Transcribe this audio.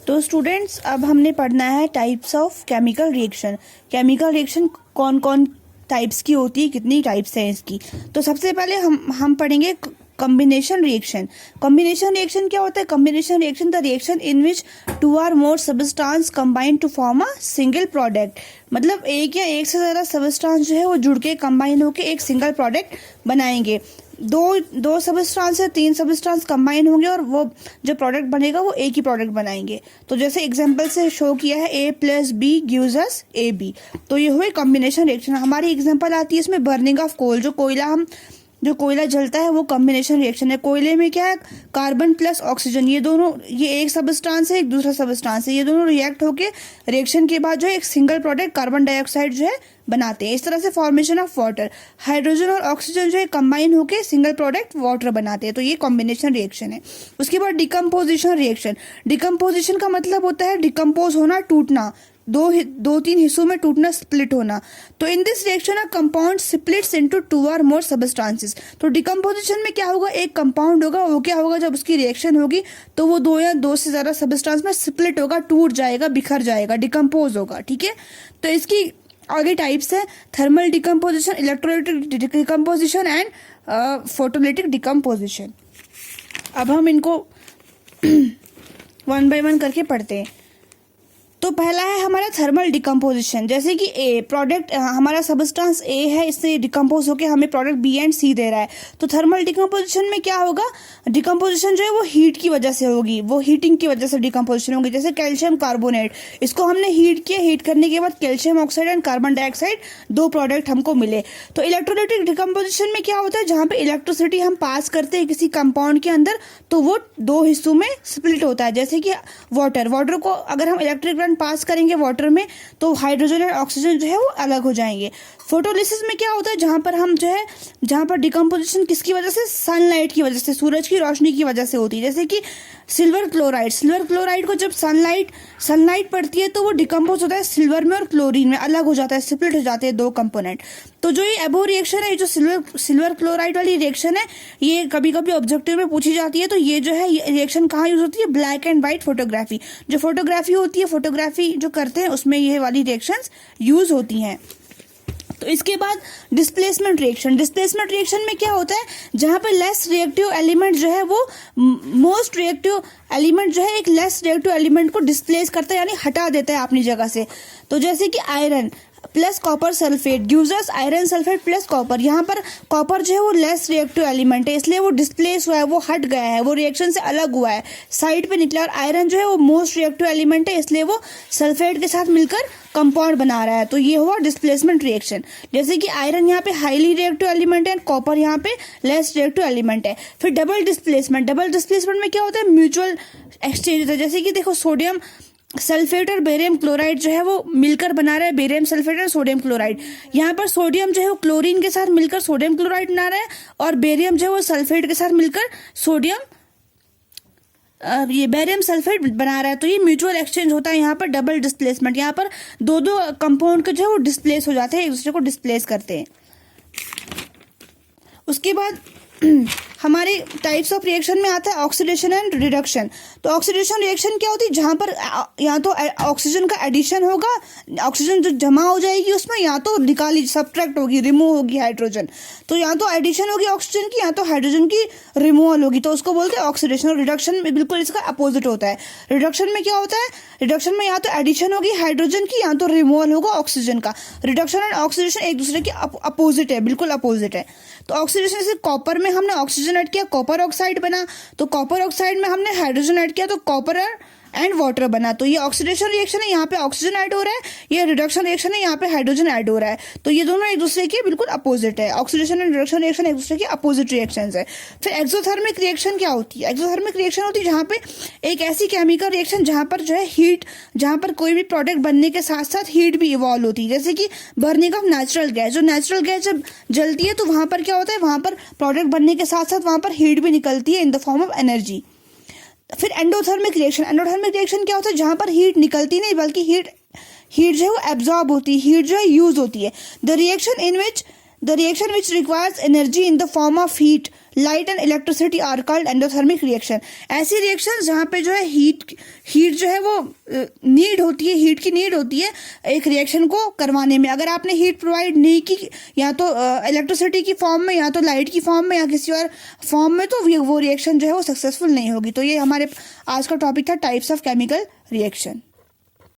तो स्टूडेंट्स अब हमने पढ़ना है types of chemical reaction. Chemical reaction कौन कौन टाइप्स की होती है, कितनी टाइप्स हैं इसकी। तो सबसे पहले हम पढ़ेंगे कॉम्बिनेशन रिएक्शन। कॉम्बिनेशन रिएक्शन क्या होता है? Combination reaction the reaction in which two or more substance combine to form a single product. मतलब एक या एक से ज़्यादा सबस्टांस जो है वो जुड़ के कंबाइन होकर एक सिंगल प्रोडक्ट बनाएंगे। दो सबस्टांस या तीन सबस्टांस कंबाइन होंगे और वो जो प्रोडक्ट बनेगा वो एक ही प्रोडक्ट बनाएंगे। तो जैसे एग्जांपल से शो किया है A + B gives us AB। तो ये हुए कॉम्बिनेशन रिएक्शन। हमारी एग्जांपल आती है इसमें बर्निंग ऑफ कोल। जो कोयला जलता है वो कॉम्बिनेशन रिएक्शन है। कोयले में क्या है? कार्बन प्लस ऑक्सीजन, ये एक सबस्टांस है, एक दूसरा सबस्टांस है। ये दोनों रिएक्ट होके रिएक्शन के बाद जो है एक सिंगल प्रोडक्ट कार्बन डाइऑक्साइड जो है बनाते हैं। इस तरह से फॉर्मेशन ऑफ वाटर, हाइड्रोजन और ऑक्सीजन जो है कंबाइन होके सिंगल प्रोडक्ट वाटर बनाते हैं। तो ये कॉम्बिनेशन रिएक्शन है। उसके बाद डिकम्पोजिशन रिएक्शन। डिकम्पोजिशन का मतलब होता है डिकम्पोज होना, टूटना, दो तीन हिस्सों में टूटना, स्प्लिट होना। तो in this reaction a compound splits into two और मोर सबस्टांसेस। तो डिकम्पोजिशन में क्या होगा? एक कंपाउंड होगा, वो क्या होगा जब उसकी रिएक्शन होगी तो वो दो या दो से ज्यादा सबस्टांस में स्प्लिट होगा, टूट जाएगा, बिखर जाएगा, डिकम्पोज होगा। ठीक है। तो इसकी आगे टाइप्स है thermal decomposition, electrolytic decomposition and photolytic decomposition. अब हम इनको वन बाय वन करके पढ़ते हैं। तो पहला है हमारा थर्मल डिकम्पोजिशन। जैसे कि ए प्रोडक्ट, हमारा सबस्टांस ए है, इससे डिकम्पोज होकर हमें प्रोडक्ट बी एंड सी दे रहा है। तो थर्मल डिकम्पोजिशन में क्या होगा? डिकम्पोजिशन जो है वो हीट की वजह से होगी, वो हीटिंग की वजह से डिकम्पोजिशन होगी। जैसे कैल्शियम कार्बोनेट, इसको हमने हीट किया, हीट करने के बाद calcium oxide and carbon dioxide दो प्रोडक्ट हमको मिले। तो इलेक्ट्रोलाइटिक डिकम्पोजिशन में क्या होता है? जहाँ पे इलेक्ट्रिसिटी हम पास करते हैं किसी कंपाउंड के अंदर तो वो दो हिस्सों में स्प्लिट होता है। जैसे कि वाटर को अगर हम इलेक्ट्रिक करंट पास करेंगे वाटर में तो हाइड्रोजन और ऑक्सीजन जो है वो अलग हो जाएंगे। फोटोलिसिस में क्या होता है? जहां पर डिकम्पोजिशन किसकी वजह से? सनलाइट की वजह से, सूरज की रोशनी की वजह से होती है। जैसे कि सिल्वर क्लोराइड को जब सनलाइट पड़ती है तो वो डिकम्पोज होता है सिल्वर में और क्लोरीन में, अलग हो जाता है, स्प्लिट हो जाते हैं दो कंपोनेंट। तो जो ये एबो रिएक्शन है, जो सिल्वर क्लोराइड वाली रिएक्शन है, ये कभी कभी ऑब्जेक्टिव में पूछी जाती है। तो ये जो है रिएक्शन कहाँ यूज होती है? Black and white photography. जो फोटोग्राफी होती है, फोटोग्राफी जो करते हैं उसमें ये वाली रिएक्शंस यूज होती हैं। तो इसके बाद डिस्प्लेसमेंट रिएक्शन में क्या होता है? जहां पे लेस रिएक्टिव एलिमेंट जो है वो मोस्ट रिएक्टिव एलिमेंट जो है एक लेस रिएक्टिव एलिमेंट को डिस्प्लेस करता है, यानी हटा देता है अपनी जगह से। तो जैसे कि iron plus copper sulphate gives us iron sulphate plus copper. यहाँ पर कॉपर जो है वो लेस रिएक्टिव एलिमेंट है, इसलिए वो डिस्प्लेस हुआ है, वो हट गया है, वो रिएक्शन से अलग हुआ है, साइड पे निकला। और आयरन जो है वो मोस्ट रिएक्टिव एलिमेंट है, इसलिए वो सल्फेट के साथ मिलकर कंपाउंड बना रहा है। तो ये हुआ डिस्प्लेसमेंट रिएक्शन। जैसे कि आयरन यहाँ पे हाईली रिएक्टिव एलिमेंट है, कॉपर यहाँ पे लेस रिएक्टिव एलिमेंट है। फिर डबल डिस्प्लेसमेंट में क्या होता है? म्यूचुअल एक्सचेंज होता है। जैसे कि देखो सोडियम सल्फेट और बेरियम क्लोराइड जो है वो मिलकर बना रहा है बेरियम सल्फेट और सोडियम क्लोराइड। यहाँ पर सोडियम जो है वो क्लोरीन के साथ मिलकर सोडियम क्लोराइड बना रहा है और बेरियम जो है वो सल्फेट के साथ मिलकर ये बेरियम सल्फेट बना रहा है। तो ये म्यूचुअल एक्सचेंज होता है यहाँ पर, डबल डिस्प्लेसमेंट। यहाँ पर दो कंपाउंड के जो है वो डिस्प्लेस हो जाते हैं, एक दूसरे को डिस्प्लेस करते हैं। उसके बाद हमारे टाइप्स ऑफ रिएक्शन में आता है ऑक्सीडेशन एंड रिडक्शन। तो ऑक्सीडेशन रिएक्शन क्या होती है? जहां पर या तो ऑक्सीजन का एडिशन होगा, ऑक्सीजन जो जमा हो जाएगी उसमें, या तो निकाली सब्ट्रैक्ट होगी, रिमूव होगी हाइड्रोजन। तो या तो एडिशन होगी ऑक्सीजन की, या तो हाइड्रोजन की रिमूवल होगी, तो उसको बोलते हैं ऑक्सीडेशन। और रिडक्शन में बिल्कुल इसका अपोजिट होता है। रिडक्शन में क्या होता है? रिडक्शन में या तो एडिशन होगी हाइड्रोजन की, या तो रिमूवल होगा ऑक्सीजन का। रिडक्शन एंड ऑक्सीडेशन एक दूसरे के अपोजिट है, बिल्कुल अपोजिट है। तो ऑक्सीडेशन से कॉपर में हमने ऑक्सीजन ऐड किया, कॉपर ऑक्साइड बना। तो कॉपर ऑक्साइड में हमने हाइड्रोजन ऐड किया तो कॉपर एंड वाटर बना। तो ये ऑक्सीडेशन रिएक्शन है, यहाँ पे ऑक्सीजन ऐड हो रहा है। ये रिडक्शन रिएक्शन है, यहाँ पे हाइड्रोजन ऐड हो रहा है। तो ये दोनों एक दूसरे के बिल्कुल अपोजिट है। ऑक्सीडेशन एंड रिडक्शन रिएक्शन एक दूसरे के अपोजिट रिएक्शंस है। फिर एक्सोथर्मिक रिएक्शन क्या होती है? एक्सोथर्मिक रिएक्शन होती है जहाँ पे एक ऐसी केमिकल रिएक्शन जहाँ पर जो है हीट, जहाँ पर कोई भी प्रोडक्ट बनने के साथ साथ हीट भी इवॉल्व होती है। जैसे कि बर्निंग ऑफ नेचुरल गैस। जो नेचुरल गैस जब जलती है तो वहाँ पर क्या होता है? वहाँ पर प्रोडक्ट बनने के साथ साथ वहाँ पर हीट भी निकलती है इन द फॉर्म ऑफ एनर्जी। फिर एंडोथर्मिक रिएक्शन क्या होता है? जहां पर हीट निकलती नहीं बल्कि हीट जो है वो एब्जॉर्ब होती है, हीट जो है यूज होती है। The reaction in which the reaction which requires energy in the form of heat, light and electricity are called endothermic reaction. ऐसी रिएक्शन जहाँ पे जो है हीट जो है वो नीड होती है, हीट की नीड होती है एक रिएक्शन को करवाने में। अगर आपने हीट प्रोवाइड नहीं की या तो इलेक्ट्रिसिटी की फॉर्म में, या तो लाइट की फॉर्म में, या किसी और फॉर्म में, तो वो रिएक्शन जो है वो सक्सेसफुल नहीं होगी। तो ये हमारे आज का टॉपिक था टाइप्स ऑफ केमिकल रिएक्शन।